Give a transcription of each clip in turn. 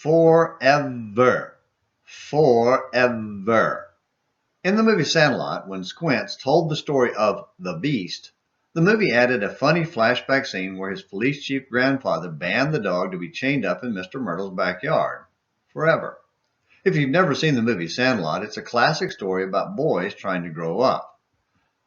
Forever. Forever. In the movie Sandlot, when Squints told the story of the Beast, the movie added a funny flashback scene where his police chief grandfather banned the dog to be chained up in Mr. Mertle's backyard. Forever. If you've never seen the movie Sandlot, it's a classic story about boys trying to grow up.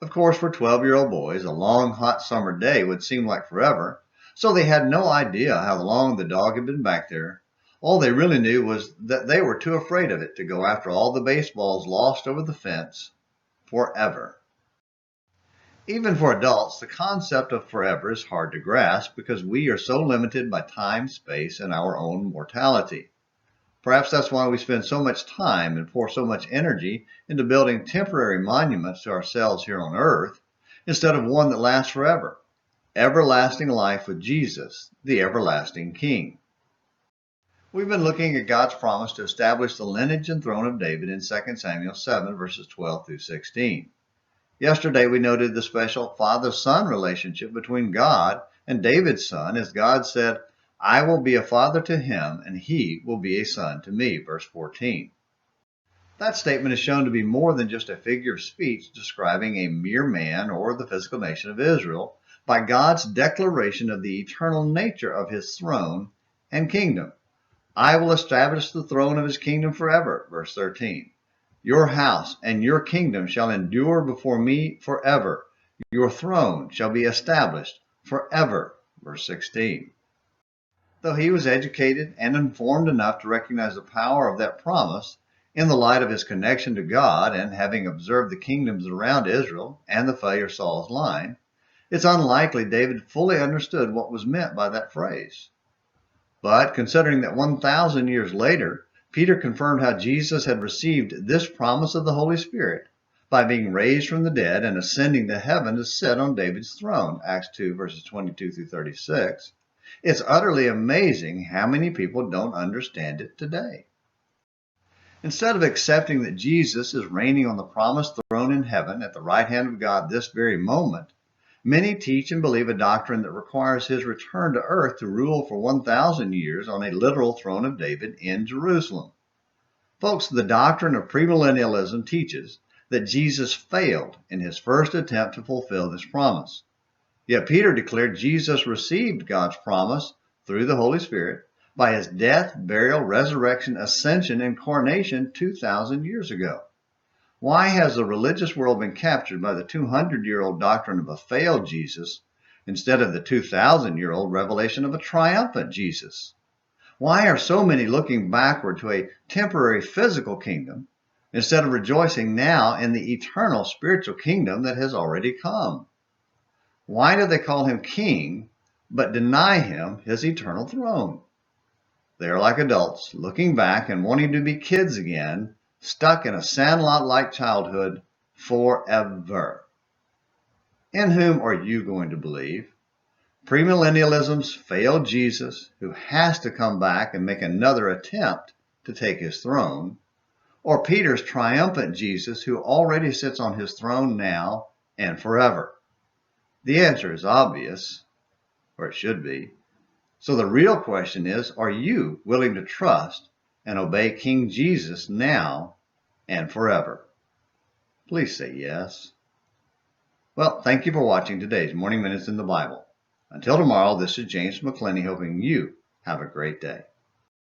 Of course, for 12-year-old boys, a long, hot summer day would seem like forever, so they had no idea how long the dog had been back there. All they really knew was that they were too afraid of it to go after all the baseballs lost over the fence forever. Even for adults, the concept of forever is hard to grasp because we are so limited by time, space, and our own mortality. Perhaps that's why we spend so much time and pour so much energy into building temporary monuments to ourselves here on earth instead of one that lasts forever. Everlasting life with Jesus, the everlasting King. We've been looking at God's promise to establish the lineage and throne of David in 2 Samuel 7, verses 12 through 16. Yesterday we noted the special father-son relationship between God and David's son as God said, I will be a father to him, and he will be a son to me, verse 14. That statement is shown to be more than just a figure of speech describing a mere man or the physical nation of Israel by God's declaration of the eternal nature of his throne and kingdom. I will establish the throne of his kingdom forever, verse 13. Your house and your kingdom shall endure before me forever. Your throne shall be established forever, verse 16. Though he was educated and informed enough to recognize the power of that promise in the light of his connection to God and having observed the kingdoms around Israel and the failure of Saul's line, it's unlikely David fully understood what was meant by that phrase. But considering that 1,000 years later, Peter confirmed how Jesus had received this promise of the Holy Spirit by being raised from the dead and ascending to heaven to sit on David's throne, Acts 2, verses 22 through 36, it's utterly amazing how many people don't understand it today. Instead of accepting that Jesus is reigning on the promised throne in heaven at the right hand of God this very moment, many teach and believe a doctrine that requires his return to earth to rule for 1,000 years on a literal throne of David in Jerusalem. Folks, the doctrine of premillennialism teaches that Jesus failed in his first attempt to fulfill this promise. Yet Peter declared Jesus received God's promise through the Holy Spirit by his death, burial, resurrection, ascension, and coronation 2,000 years ago. Why has the religious world been captured by the 200-year-old doctrine of a failed Jesus instead of the 2,000-year-old revelation of a triumphant Jesus? Why are so many looking backward to a temporary physical kingdom instead of rejoicing now in the eternal spiritual kingdom that has already come? Why do they call him king, but deny him his eternal throne? They are like adults, looking back and wanting to be kids again, stuck in a Sandlot-like childhood forever. In whom are you going to believe? Premillennialism's failed Jesus, who has to come back and make another attempt to take his throne, or Peter's triumphant Jesus, who already sits on his throne now and forever? The answer is obvious, or it should be. So the real question is, are you willing to trust and obey King Jesus now and forever? Please say yes. Well, thank you for watching today's Morning Minutes in the Bible. Until tomorrow, this is James McClenny hoping you have a great day.